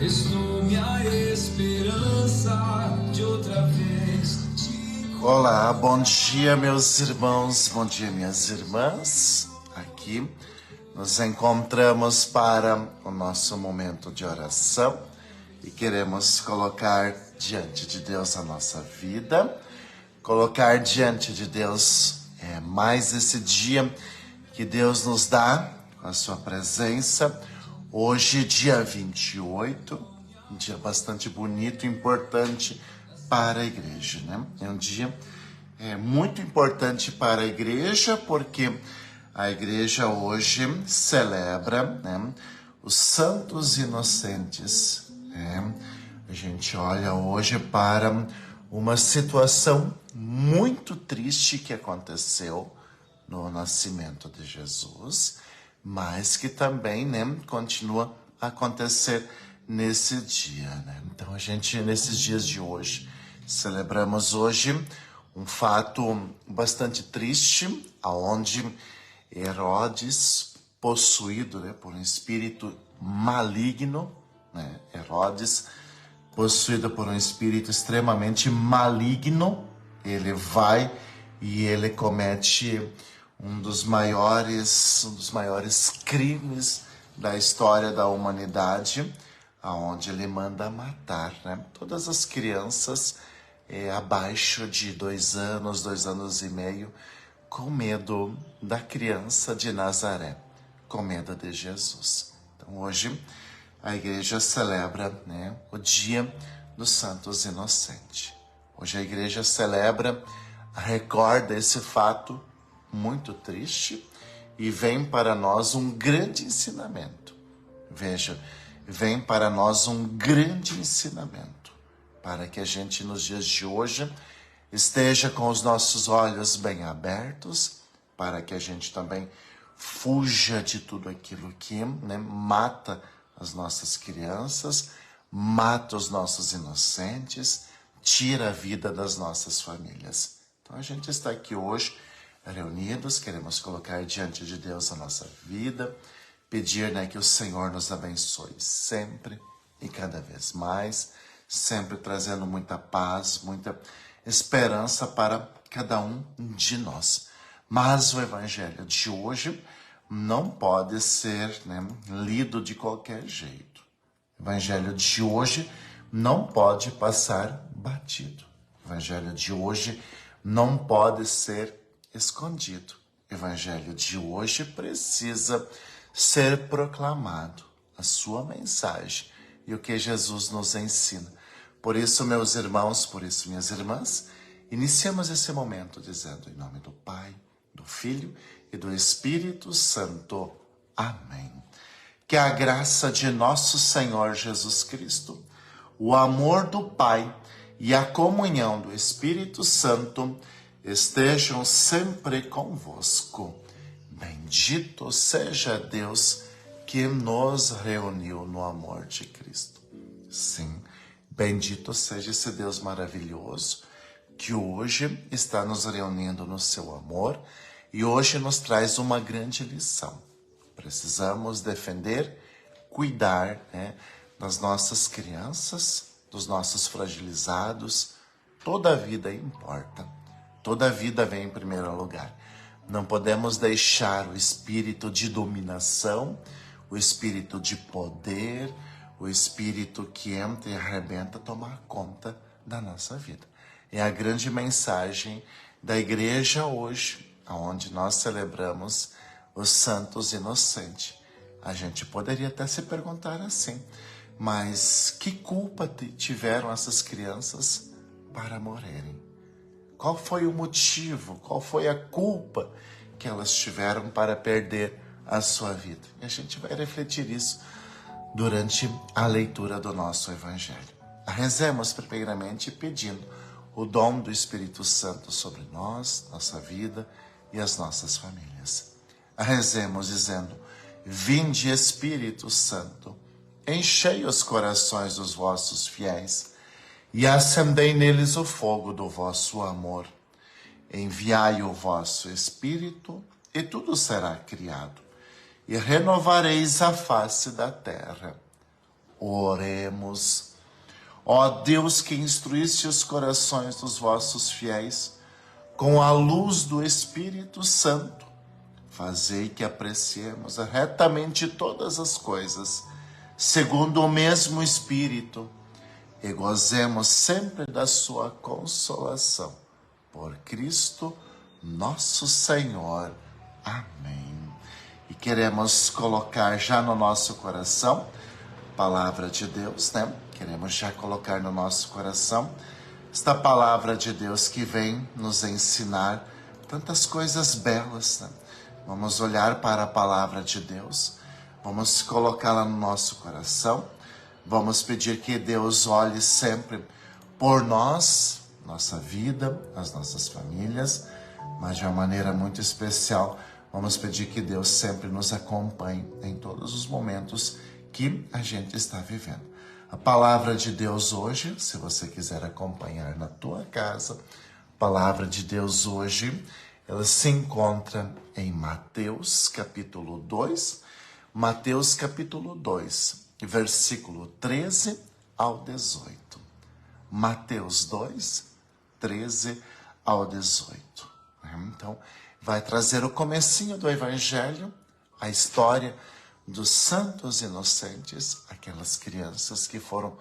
És tu minha esperança de outra vez. Olá, bom dia meus irmãos, bom dia minhas irmãs. Aqui nos encontramos para o nosso momento de oração e queremos colocar diante de Deus a nossa vida, colocar diante de Deus mais esse dia que Deus nos dá com a sua presença. Hoje, dia 28, um dia bastante bonito e importante para a igreja, né? É um dia muito importante para a igreja, porque a igreja hoje celebra, né, os santos inocentes. A gente olha hoje para uma situação muito triste que aconteceu no nascimento de Jesus, mas que também, né, continua a acontecer nesse dia, né? Então a gente, nesses dias de hoje, celebramos hoje um fato bastante triste, aonde Herodes, possuído, né, por um espírito maligno, né? Herodes, possuído por um espírito extremamente maligno, ele vai e ele comete um dos maiores crimes da história da humanidade, aonde ele manda matar, né, todas as crianças abaixo de 2 anos e meio, com medo da criança de Nazaré, com medo de Jesus. Então hoje a igreja celebra, né, o dia dos Santos Inocentes. Hoje a igreja celebra, recorda esse fato muito triste e vem para nós um grande ensinamento. Veja, vem para nós um grande ensinamento, para que a gente nos dias de hoje esteja com os nossos olhos bem abertos, para que a gente também fuja de tudo aquilo que, né, mata as nossas crianças, mata os nossos inocentes, tira a vida das nossas famílias. Então a gente está aqui hoje reunidos, queremos colocar diante de Deus a nossa vida, pedir, né, que o Senhor nos abençoe sempre e cada vez mais, sempre trazendo muita paz, muita esperança para cada um de nós. Mas o evangelho de hoje não pode ser, né, lido de qualquer jeito. O evangelho de hoje não pode passar batido. O evangelho de hoje não pode ser escondido. O evangelho de hoje precisa ser proclamado, a sua mensagem e o que Jesus nos ensina. Por isso, meus irmãos, por isso, minhas irmãs, iniciamos esse momento dizendo em nome do Pai, do Filho e do Espírito Santo. Amém. Que a graça de nosso Senhor Jesus Cristo, o amor do Pai e a comunhão do Espírito Santo estejam sempre convosco. Bendito seja Deus que nos reuniu no amor de Cristo. Sim, bendito seja esse Deus maravilhoso que hoje está nos reunindo no seu amor e hoje nos traz uma grande lição. Precisamos defender, cuidar, né, das nossas crianças, dos nossos fragilizados. Toda a vida importa. Toda a vida vem em primeiro lugar. Não podemos deixar o espírito de dominação, o espírito de poder, o espírito que entra e arrebenta tomar conta da nossa vida. É a grande mensagem da igreja hoje, onde nós celebramos os santos inocentes. A gente poderia até se perguntar assim, mas que culpa tiveram essas crianças para morrerem? Qual foi o motivo, qual foi a culpa que elas tiveram para perder a sua vida? E a gente vai refletir isso durante a leitura do nosso Evangelho. Rezemos primeiramente pedindo o dom do Espírito Santo sobre nós, nossa vida e as nossas famílias. Rezemos dizendo: Vinde, Espírito Santo, enchei os corações dos vossos fiéis e acendei neles o fogo do vosso amor. Enviai o vosso Espírito, e tudo será criado, e renovareis a face da terra. Oremos. Ó Deus, que instruíste os corações dos vossos fiéis com a luz do Espírito Santo, fazei que apreciemos retamente todas as coisas, segundo o mesmo Espírito, e gozemos sempre da sua consolação. Por Cristo, nosso Senhor. Amém. E queremos colocar já no nosso coração a palavra de Deus, né? Queremos já colocar no nosso coração esta palavra de Deus que vem nos ensinar tantas coisas belas, né? Vamos olhar para a palavra de Deus, vamos colocá-la no nosso coração, vamos pedir que Deus olhe sempre por nós, nossa vida, as nossas famílias, mas de uma maneira muito especial, vamos pedir que Deus sempre nos acompanhe em todos os momentos que a gente está vivendo. A palavra de Deus hoje, se você quiser acompanhar na tua casa, a palavra de Deus hoje, ela se encontra em Mateus capítulo 2, versículo 13 ao 18. Mateus 2, 13 ao 18. Então, vai trazer o comecinho do Evangelho, a história dos santos inocentes, aquelas crianças que foram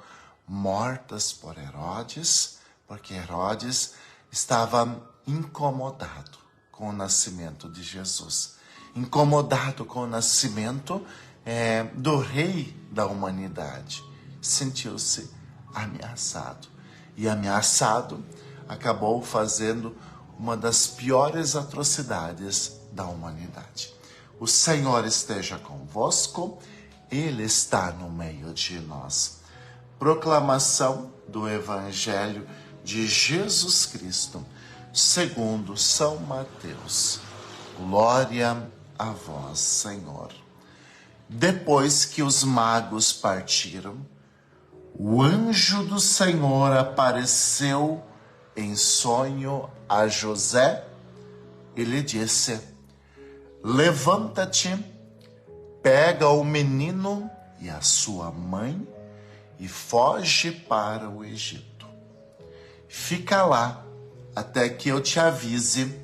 mortas por Herodes, porque Herodes estava incomodado com o nascimento de Jesus, incomodado com o nascimento do rei da humanidade. Sentiu-se ameaçado. E ameaçado, acabou fazendo uma das piores atrocidades da humanidade. O Senhor esteja convosco, Ele está no meio de nós. Proclamação do Evangelho de Jesus Cristo, segundo São Mateus. Glória a vós, Senhor. Depois que os magos partiram, o anjo do Senhor apareceu em sonho a José e lhe disse: levanta-te, pega o menino e a sua mãe e foge para o Egito. Fica lá até que eu te avise,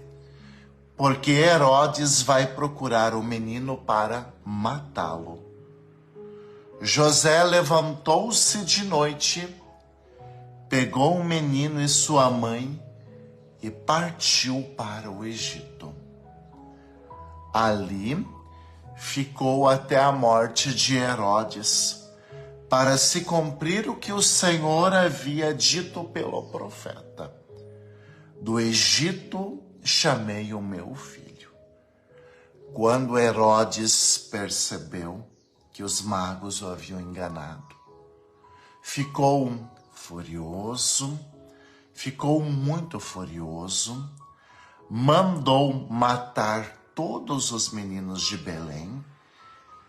porque Herodes vai procurar o menino para matá-lo. José levantou-se de noite, pegou o menino e sua mãe e partiu para o Egito. Ali ficou até a morte de Herodes, para se cumprir o que o Senhor havia dito pelo profeta: do Egito chamei o meu filho. Quando Herodes percebeu que os magos o haviam enganado, ficou muito furioso, mandou matar todos os meninos de Belém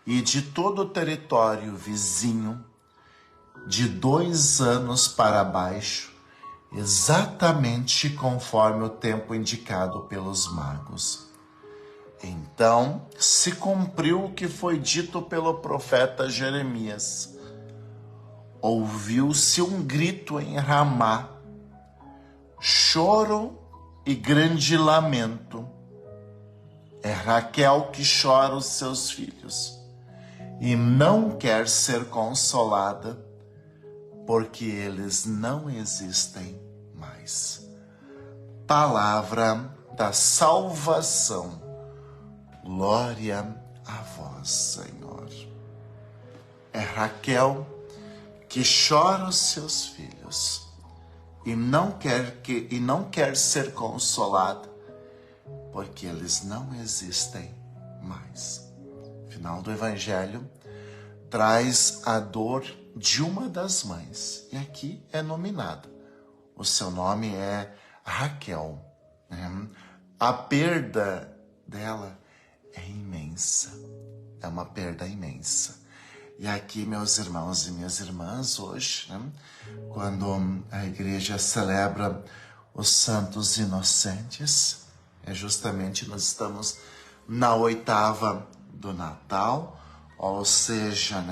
e de todo o território vizinho, de 2 anos para baixo, exatamente conforme o tempo indicado pelos magos. Então se cumpriu o que foi dito pelo profeta Jeremias. Ouviu-se um grito em Ramá, choro e grande lamento. É Raquel que chora os seus filhos e não quer ser consolada, porque eles não existem mais. Palavra da salvação. Glória a vós, Senhor. É Raquel que chora os seus filhos e não quer ser consolada, porque eles não existem mais. Final do Evangelho traz a dor de uma das mães, e aqui é nominada. O seu nome é Raquel. A perda dela é imensa, é uma perda imensa. E aqui, meus irmãos e minhas irmãs, hoje, quando a igreja celebra os santos inocentes, justamente nós estamos na 8ª do Natal, ou seja,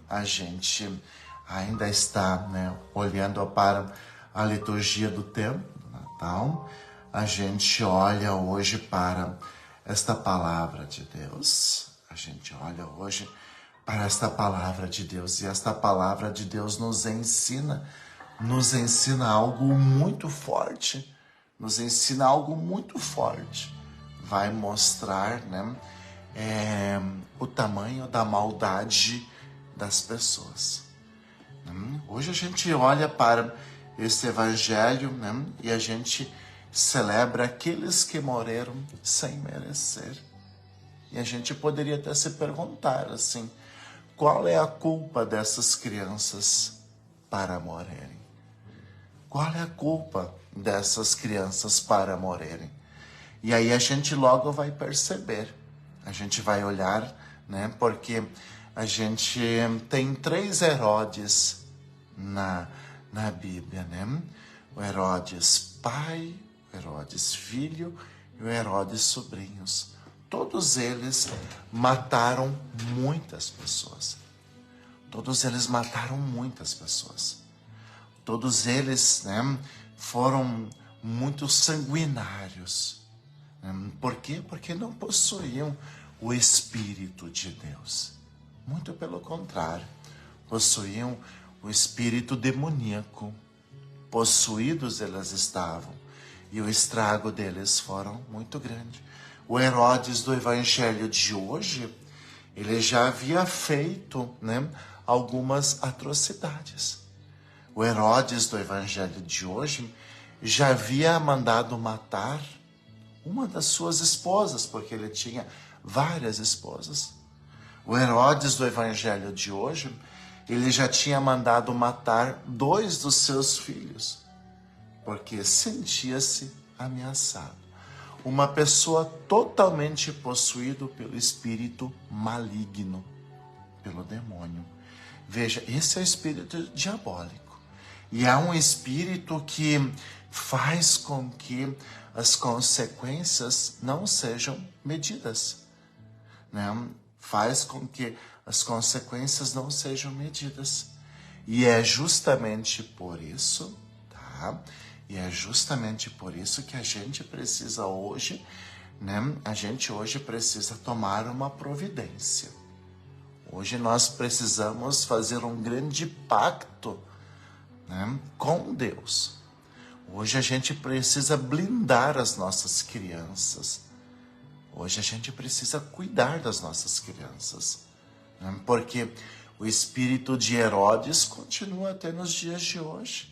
a gente ainda está, né, olhando para a liturgia do tempo do Natal, a gente olha hoje para esta palavra de Deus. A gente olha hoje para esta palavra de Deus, e esta palavra de Deus nos ensina algo muito forte, vai mostrar, né, o tamanho da maldade das pessoas. Hoje a gente olha para esse evangelho, né, e a gente celebra aqueles que morreram sem merecer. E a gente poderia até se perguntar assim, qual é a culpa dessas crianças para morrerem? Qual é a culpa dessas crianças para morrerem? E aí a gente logo vai perceber, a gente vai olhar, né? Porque a gente tem 3 Herodes na Bíblia, né? O Herodes pai, o Herodes filho e o Herodes sobrinhos. Todos eles mataram muitas pessoas. Todos eles, né, foram muito sanguinários. Por quê? Porque não possuíam o Espírito de Deus. Muito pelo contrário, possuíam o espírito demoníaco. Possuídos eles estavam, e o estrago deles foram muito grande. O Herodes do Evangelho de hoje, ele já havia feito, né, algumas atrocidades. O Herodes do Evangelho de hoje já havia mandado matar uma das suas esposas, porque ele tinha várias esposas. O Herodes do Evangelho de hoje, ele já tinha mandado matar 2 dos seus filhos, porque sentia-se ameaçado. Uma pessoa totalmente possuída pelo espírito maligno, pelo demônio. Veja, esse é o espírito diabólico. E é um espírito que faz com que as consequências não sejam medidas, né? Faz com que as consequências não sejam medidas. E é justamente por isso, tá? E é justamente por isso que a gente precisa hoje, né? A gente hoje precisa tomar uma providência. Hoje nós precisamos fazer um grande pacto, né, com Deus. Hoje a gente precisa blindar as nossas crianças. Hoje a gente precisa cuidar das nossas crianças, né? Porque o espírito de Herodes continua até nos dias de hoje.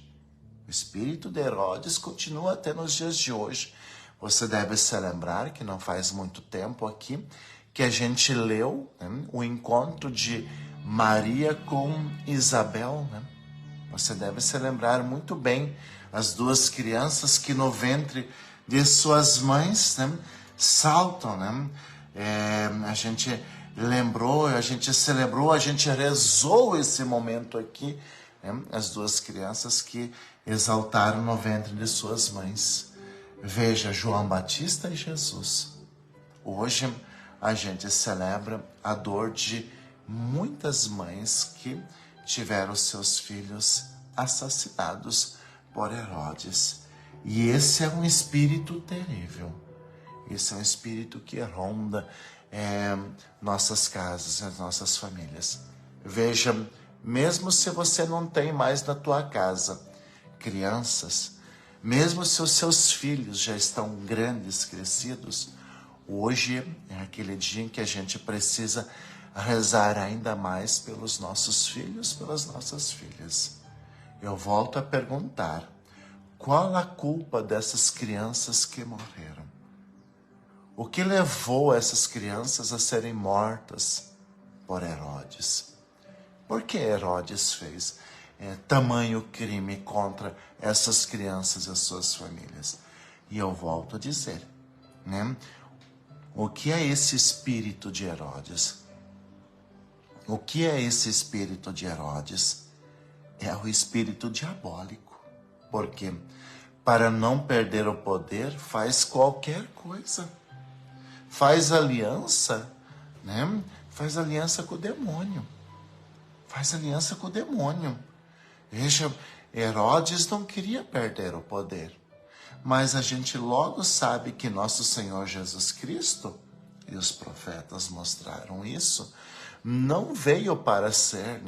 O espírito de Herodes continua até nos dias de hoje. Você deve se lembrar que não faz muito tempo aqui que a gente leu, né, o encontro de Maria com Isabel, né? Você deve se lembrar muito bem as 2 crianças que no ventre de suas mães, né, saltam, né? A gente lembrou, a gente celebrou, a gente rezou esse momento aqui, né? As 2 crianças que exaltaram no ventre de suas mães. Veja, João Batista e Jesus. Hoje a gente celebra a dor de muitas mães que tiveram seus filhos assassinados por Herodes. E esse é um espírito terrível. Esse é um espírito que ronda nossas casas, as nossas famílias. Veja, mesmo se você não tem mais na tua casa crianças, mesmo se os seus filhos já estão grandes, crescidos, hoje é aquele dia em que a gente precisa rezar ainda mais pelos nossos filhos, pelas nossas filhas. Eu volto a perguntar, qual a culpa dessas crianças que morreram? O que levou essas crianças a serem mortas por Herodes? Por que Herodes fez tamanho crime contra essas crianças e as suas famílias? E eu volto a dizer, né? O que é esse espírito de Herodes? O que é esse espírito de Herodes? É o espírito diabólico. Por quê? Para não perder o poder, faz qualquer coisa. Faz aliança, né? Faz aliança com o demônio. faz aliança com o demônio. Veja, Herodes não queria perder o poder, mas a gente logo sabe que nosso Senhor Jesus Cristo, e os profetas mostraram isso, não veio para ser,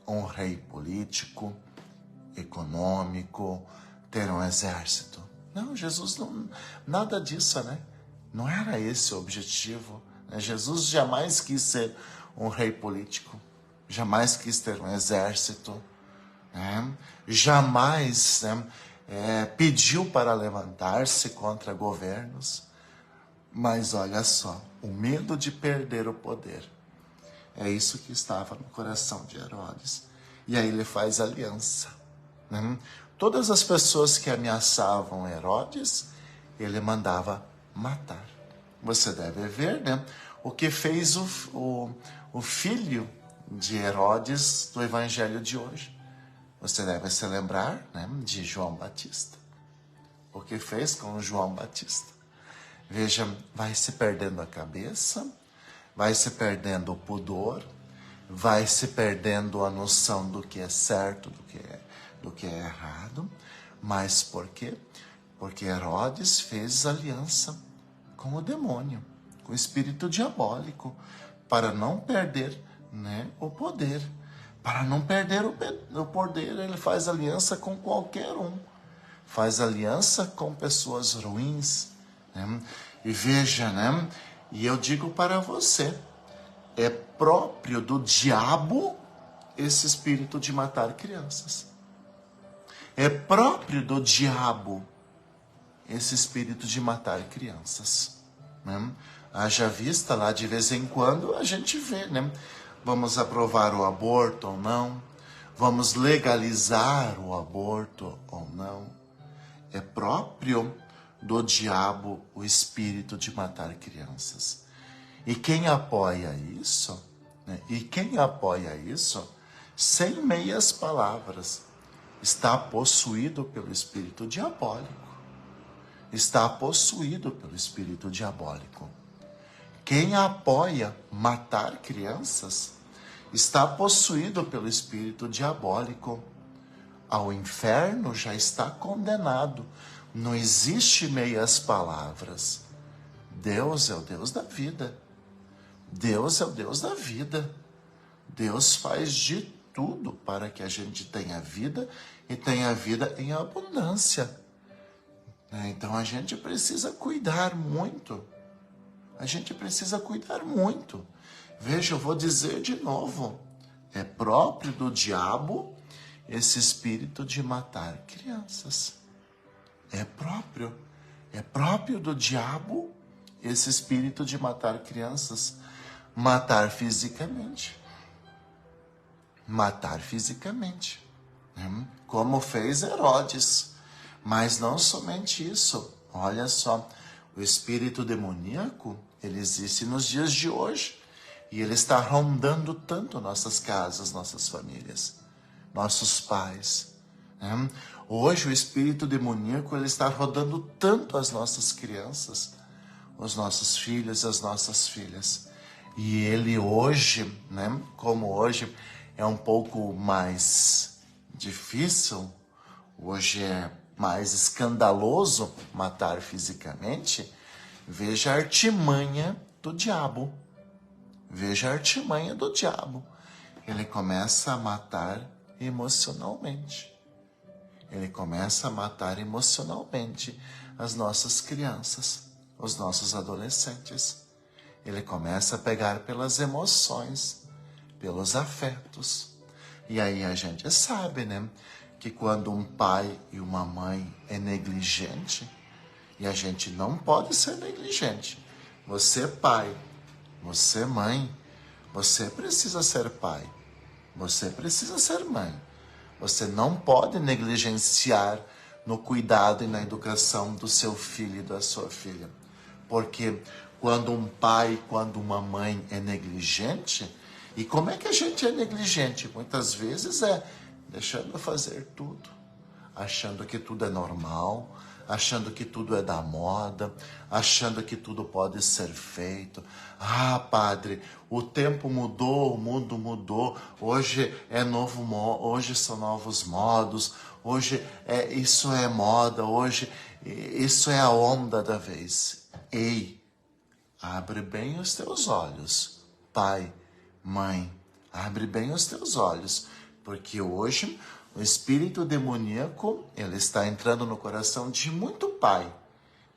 um rei político, econômico, ter um exército. Não, Jesus não, nada disso, Não era esse o objetivo. Jesus jamais quis ser um rei político, jamais quis ter um exército, jamais pediu para levantar-se contra governos. Mas olha só, o medo de perder o poder, é isso que estava no coração de Herodes. E aí ele faz aliança. Todas as pessoas que ameaçavam Herodes, ele mandava matar. Você deve ver, o que fez o filho de Herodes do evangelho de hoje. Você deve se lembrar, de João Batista. O que fez com João Batista? Veja, vai se perdendo a cabeça, vai se perdendo o pudor, vai se perdendo a noção do que é certo, do que é errado. Mas por quê? Porque Herodes fez aliança com o demônio, com o espírito diabólico, para não perder o poder. Para não perder o poder, ele faz aliança com qualquer um. Faz aliança com pessoas ruins. E veja, e eu digo para você, é próprio do diabo esse espírito de matar crianças. É próprio do diabo esse espírito de matar crianças. Haja vista lá, de vez em quando, a gente vê, Vamos aprovar o aborto ou não? Vamos legalizar o aborto ou não? É próprio do diabo o espírito de matar crianças. E quem apoia isso, sem meias palavras, está possuído pelo espírito diabólico. Está possuído pelo espírito diabólico. Quem apoia matar crianças está possuído pelo espírito diabólico. Ao inferno já está condenado. Não existe meias palavras. Deus é o Deus da vida. Deus é o Deus da vida. Deus faz de tudo para que a gente tenha vida e tenha vida em abundância. Então a gente precisa cuidar muito. A gente precisa cuidar muito. Veja, eu vou dizer de novo. É próprio do diabo esse espírito de matar crianças. É próprio do diabo esse espírito de matar crianças. Matar fisicamente. Como fez Herodes. Mas não somente isso. Olha só, o espírito demoníaco, ele existe nos dias de hoje. E ele está rondando tanto nossas casas, nossas famílias, nossos pais. Hoje o espírito demoníaco, ele está rodando tanto as nossas crianças, os nossos filhos e as nossas filhas. E ele hoje, como hoje é um pouco mais difícil, hoje é mais escandaloso matar fisicamente, veja a artimanha do diabo. Ele começa a matar emocionalmente. As nossas crianças, os nossos adolescentes. Ele começa a pegar pelas emoções, pelos afetos. E aí a gente sabe, que quando um pai e uma mãe é negligente, e a gente não pode ser negligente. Você pai, você mãe, você precisa ser pai, você precisa ser mãe. Você não pode negligenciar no cuidado e na educação do seu filho e da sua filha. Porque quando um pai, quando uma mãe é negligente, e como é que a gente é negligente? Muitas vezes é deixando fazer tudo, achando que tudo é normal, achando que tudo é da moda, achando que tudo pode ser feito. Ah, padre, o tempo mudou, o mundo mudou, hoje é hoje são novos modos, hoje isso é moda, hoje isso é a onda da vez. Ei, abre bem os teus olhos, pai, mãe, abre bem os teus olhos, porque hoje o espírito demoníaco, ele está entrando no coração de muito pai,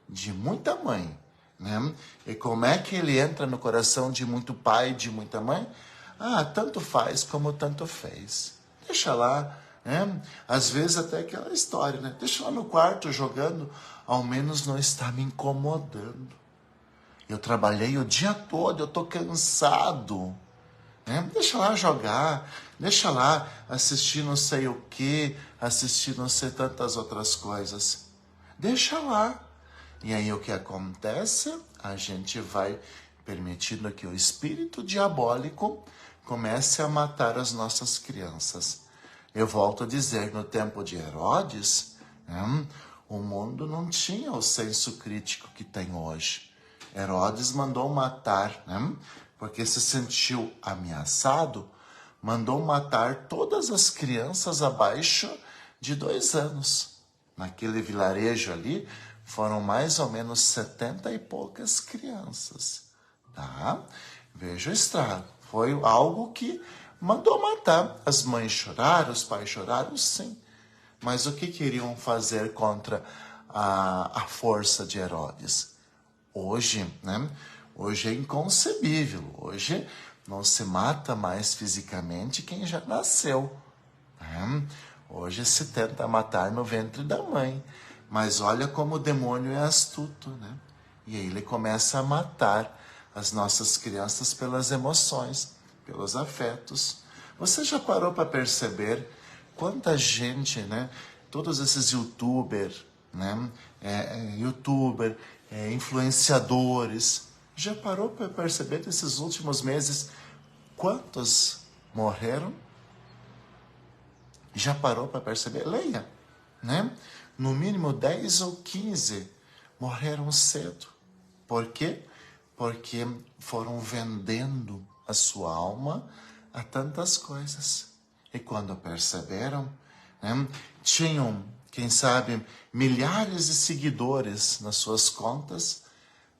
de muita mãe, né? E como é que ele entra no coração de muito pai e de muita mãe? Ah, tanto faz como tanto fez. Deixa lá, né? Às vezes até aquela história, né? Deixa lá no quarto jogando, ao menos não está me incomodando. Eu trabalhei o dia todo, eu tô cansado. Deixa lá jogar, deixa lá assistir não sei o que, assistir não sei tantas outras coisas. Deixa lá. E aí o que acontece? A gente vai permitindo que o espírito diabólico comece a matar as nossas crianças. Eu volto a dizer, no tempo de Herodes, o mundo não tinha o senso crítico que tem hoje. Herodes mandou matar, porque se sentiu ameaçado, mandou matar todas as crianças abaixo de 2 anos. Naquele vilarejo ali, foram mais ou menos 70 e poucas crianças. Tá? Veja o estrago. Foi algo que mandou matar. As mães choraram, os pais choraram, sim. Mas o que queriam fazer contra a força de Herodes? Hoje, Hoje é inconcebível. Hoje não se mata mais fisicamente quem já nasceu. Hoje se tenta matar no ventre da mãe. Mas olha como o demônio é astuto, E aí ele começa a matar as nossas crianças pelas emoções, pelos afetos. Você já parou para perceber quanta gente, Todos esses youtubers, influenciadores, já parou para perceber nesses últimos meses quantos morreram? Já parou para perceber? Leia, No mínimo 10 ou 15 morreram cedo. Por quê? Porque foram vendendo a sua alma a tantas coisas. E quando perceberam, tinham, quem sabe, milhares de seguidores nas suas contas,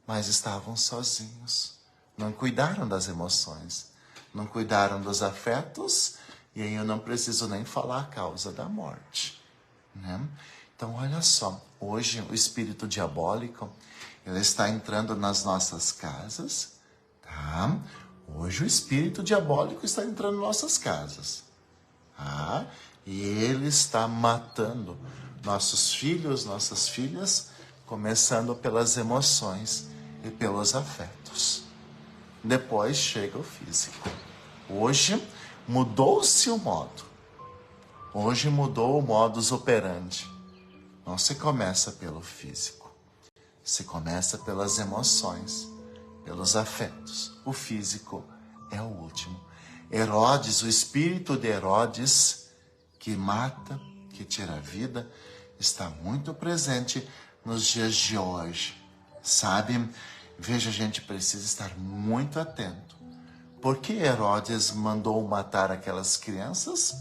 mas estavam sozinhos. Não cuidaram das emoções, não cuidaram dos afetos, e aí eu não preciso nem falar a causa da morte. Então, olha só, hoje o espírito diabólico, ele está entrando nas nossas casas, tá? Hoje o espírito diabólico está entrando nas nossas casas, tá? E ele está matando nossos filhos, nossas filhas, começando pelas emoções e pelos afetos. Depois chega o físico. Hoje mudou-se o modo. Hoje mudou o modus operandi. Não se começa pelo físico. Se começa pelas emoções, pelos afetos. O físico é o último. Herodes, o espírito de Herodes, que mata, que tira a vida, está muito presente nos dias de hoje. Sabe? Veja, a gente precisa estar muito atento. Por que Herodes mandou matar aquelas crianças?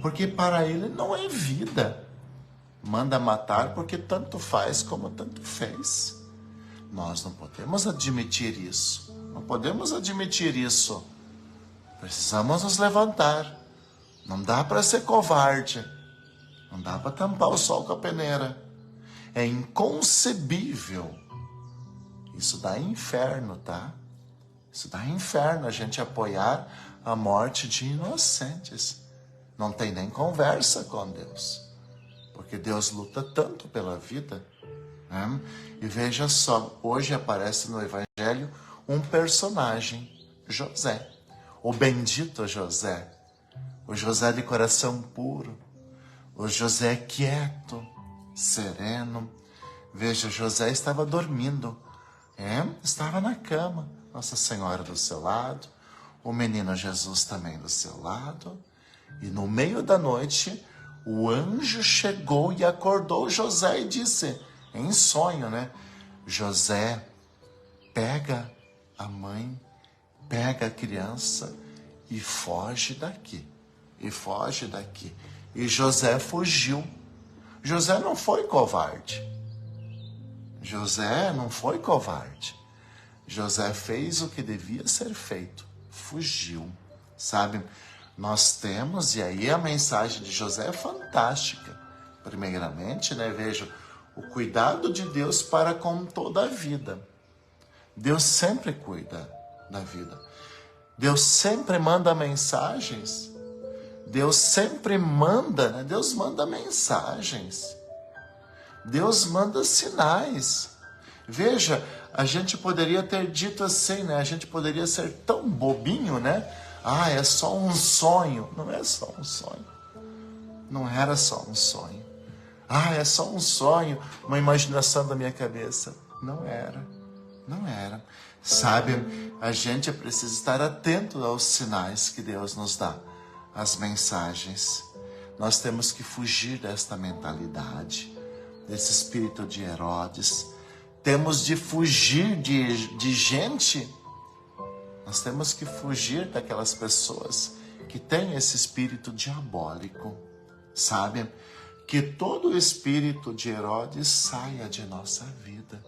Porque para ele não é vida. Manda matar porque tanto faz como tanto fez. Nós não podemos admitir isso. Não podemos admitir isso. Precisamos nos levantar. Não dá para ser covarde. Não dá para tampar o sol com a peneira. É inconcebível. Isso dá inferno, tá? Isso dá inferno a gente apoiar a morte de inocentes. Não tem nem conversa com Deus. Porque Deus luta tanto pela vida. E veja só, hoje aparece no Evangelho um personagem, José. O bendito José. O José de coração puro. O José quieto, sereno. Veja, José estava dormindo. Estava na cama. Nossa Senhora do seu lado. O menino Jesus também do seu lado. E no meio da noite, o anjo chegou e acordou José e disse, em sonho, né? José, pega a mãe, pega a criança e foge daqui. E foge daqui. E José fugiu. José não foi covarde. José não foi covarde. José fez o que devia ser feito. Fugiu. Sabe? Nós temos, e aí a mensagem de José é fantástica. Primeiramente, né? Veja, o cuidado de Deus para com toda a vida. Deus sempre cuida da vida. Deus sempre manda mensagens. Deus sempre manda, né? Deus manda mensagens. Deus manda sinais. Veja, a gente poderia ter dito assim, né? A gente poderia ser tão bobinho, né? Ah, é só um sonho. Não é só um sonho. Não era só um sonho. Ah, é só um sonho, uma imaginação da minha cabeça. Não era. Não era. Sabe, a gente precisa estar atento aos sinais que Deus nos dá, às mensagens. Nós temos que fugir desta mentalidade, desse espírito de Herodes. Temos de fugir de gente. Nós temos que fugir daquelas pessoas que têm esse espírito diabólico. Sabe? Que todo o espírito de Herodes saia de nossa vida.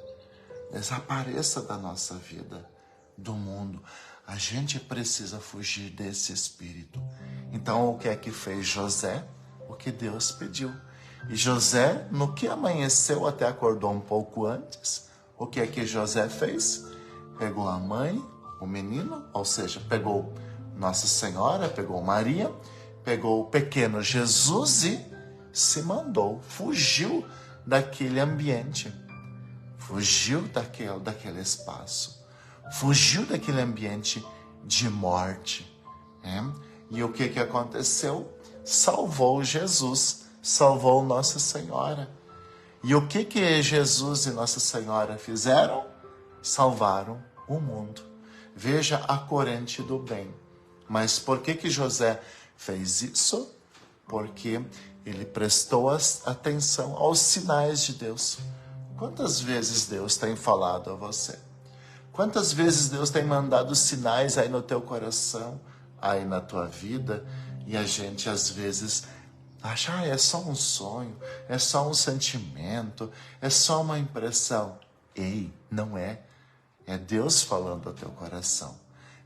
Desapareça da nossa vida, do mundo. A gente precisa fugir desse espírito. Então, o que é que fez José? O que Deus pediu. E José, no que amanheceu, até acordou um pouco antes, o que é que José fez? Pegou a mãe, o menino, ou seja, pegou Nossa Senhora, pegou Maria, pegou o pequeno Jesus e se mandou, fugiu daquele ambiente. Fugiu daquele espaço. Fugiu daquele ambiente de morte. Né? E o que aconteceu? Salvou Jesus. Salvou Nossa Senhora. E o que Jesus e Nossa Senhora fizeram? Salvaram o mundo. Veja a corrente do bem. Mas por que José fez isso? Porque ele prestou atenção aos sinais de Deus. Quantas vezes Deus tem falado a você? Quantas vezes Deus tem mandado sinais aí no teu coração, aí na tua vida, e a gente às vezes acha, é só um sonho, é só um sentimento, é só uma impressão. Ei, não é. É Deus falando ao teu coração.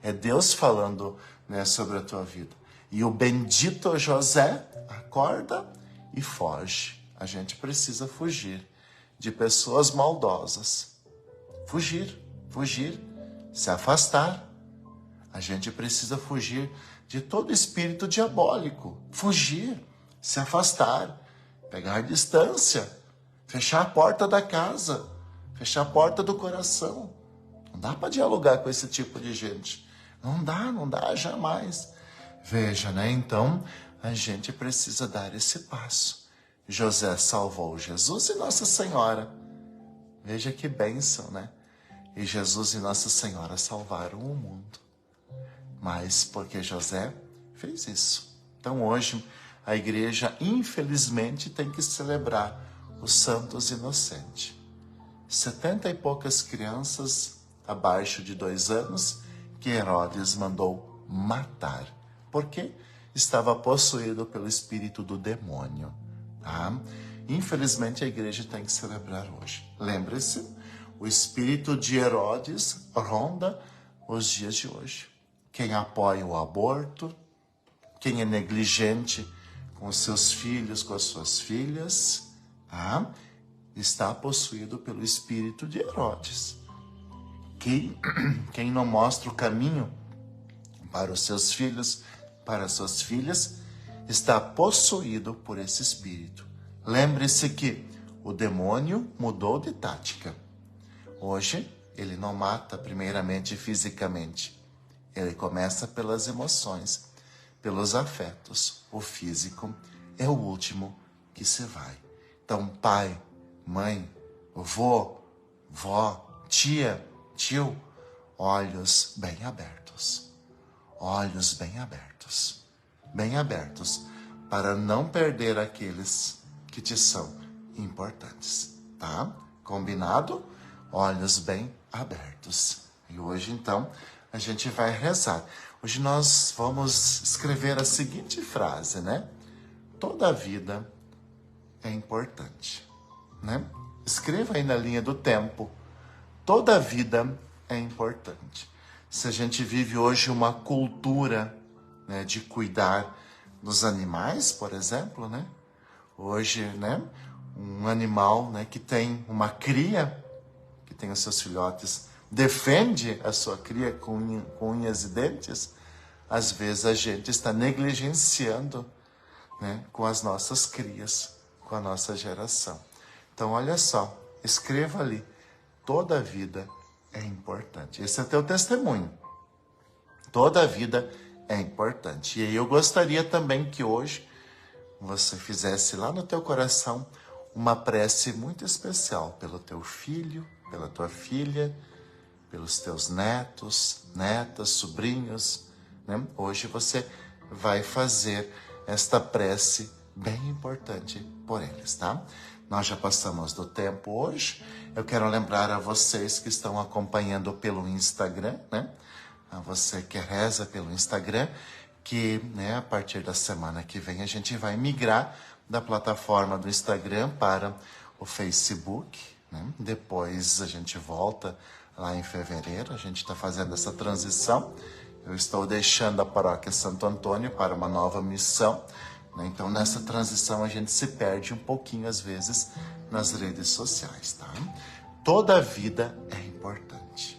É Deus falando, né, sobre a tua vida. E o bendito José acorda e foge. A gente precisa fugir de pessoas maldosas. Fugir, se afastar. A gente precisa fugir de todo espírito diabólico. Fugir, se afastar, pegar distância, fechar a porta da casa, fechar a porta do coração. Não dá para dialogar com esse tipo de gente. Não dá jamais. Veja, né? Então, a gente precisa dar esse passo. José salvou Jesus e Nossa Senhora. Veja que bênção, né? E Jesus e Nossa Senhora salvaram o mundo. Mas porque José fez isso. Então hoje a igreja, infelizmente, tem que celebrar os santos inocentes. 70 e poucas crianças abaixo de 2 anos que Herodes mandou matar. Porque estava possuído pelo espírito do demônio. Tá? Infelizmente a igreja tem que celebrar hoje. Lembre-se, o espírito de Herodes ronda os dias de hoje. Quem apoia o aborto, quem é negligente com os seus filhos, com as suas filhas, tá? Está possuído pelo espírito de Herodes. Quem não mostra o caminho para os seus filhos, para as suas filhas, está possuído por esse espírito. Lembre-se que o demônio mudou de tática. Hoje, ele não mata primeiramente fisicamente. Ele começa pelas emoções, pelos afetos. O físico é o último que se vai. Então, pai, mãe, vô, vó, tia, tio, olhos bem abertos. Olhos bem abertos. Bem abertos para não perder aqueles que te são importantes, tá? Combinado? Olhos bem abertos. E hoje, então, a gente vai rezar. Hoje nós vamos escrever a seguinte frase, né? Toda vida é importante, né? Escreva aí na linha do tempo. Toda vida é importante. Se a gente vive hoje uma cultura, né, de cuidar dos animais, por exemplo, né? Hoje, né, um animal, né, que tem uma cria, que tem os seus filhotes, defende a sua cria com unhas e dentes, às vezes a gente está negligenciando, né, com as nossas crias, com a nossa geração. Então, olha só, escreva ali, toda vida é importante. Esse é o teu testemunho. Toda vida é importante. E aí eu gostaria também que hoje você fizesse lá no teu coração uma prece muito especial pelo teu filho, pela tua filha, pelos teus netos, netas, sobrinhos, né? Hoje você vai fazer esta prece bem importante por eles, tá? Nós já passamos do tempo hoje. Eu quero lembrar a vocês que estão acompanhando pelo Instagram, né? A você que reza pelo Instagram, que, né, a partir da semana que vem a gente vai migrar da plataforma do Instagram para o Facebook, né? Depois a gente volta lá em fevereiro, a gente está fazendo essa transição. Eu estou deixando a paróquia Santo Antônio para uma nova missão, né? Então nessa transição a gente se perde um pouquinho às vezes nas redes sociais, tá? Toda vida é importante.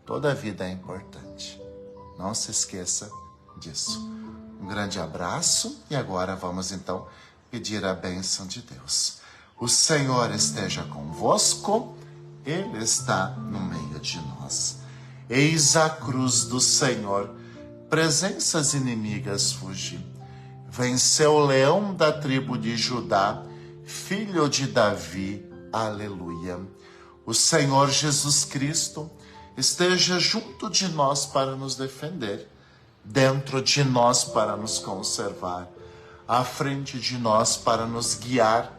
Toda vida é importante. Não se esqueça disso. Um grande abraço e agora vamos então pedir a bênção de Deus. O Senhor esteja convosco, Ele está no meio de nós. Eis a cruz do Senhor, presenças inimigas fugir. Venceu o leão da tribo de Judá, filho de Davi, aleluia. O Senhor Jesus Cristo esteja junto de nós para nos defender, dentro de nós para nos conservar, à frente de nós para nos guiar,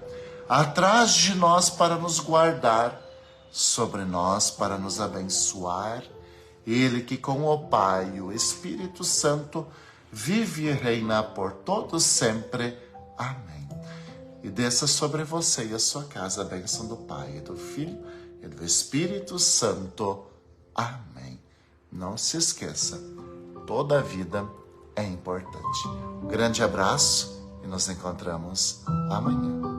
atrás de nós para nos guardar, sobre nós para nos abençoar. Ele que com o Pai e o Espírito Santo vive e reina por todos sempre. Amém. E desça sobre você e a sua casa a bênção do Pai, e do Filho e do Espírito Santo. Amém. Não se esqueça, toda a vida é importante. Um grande abraço e nos encontramos amanhã.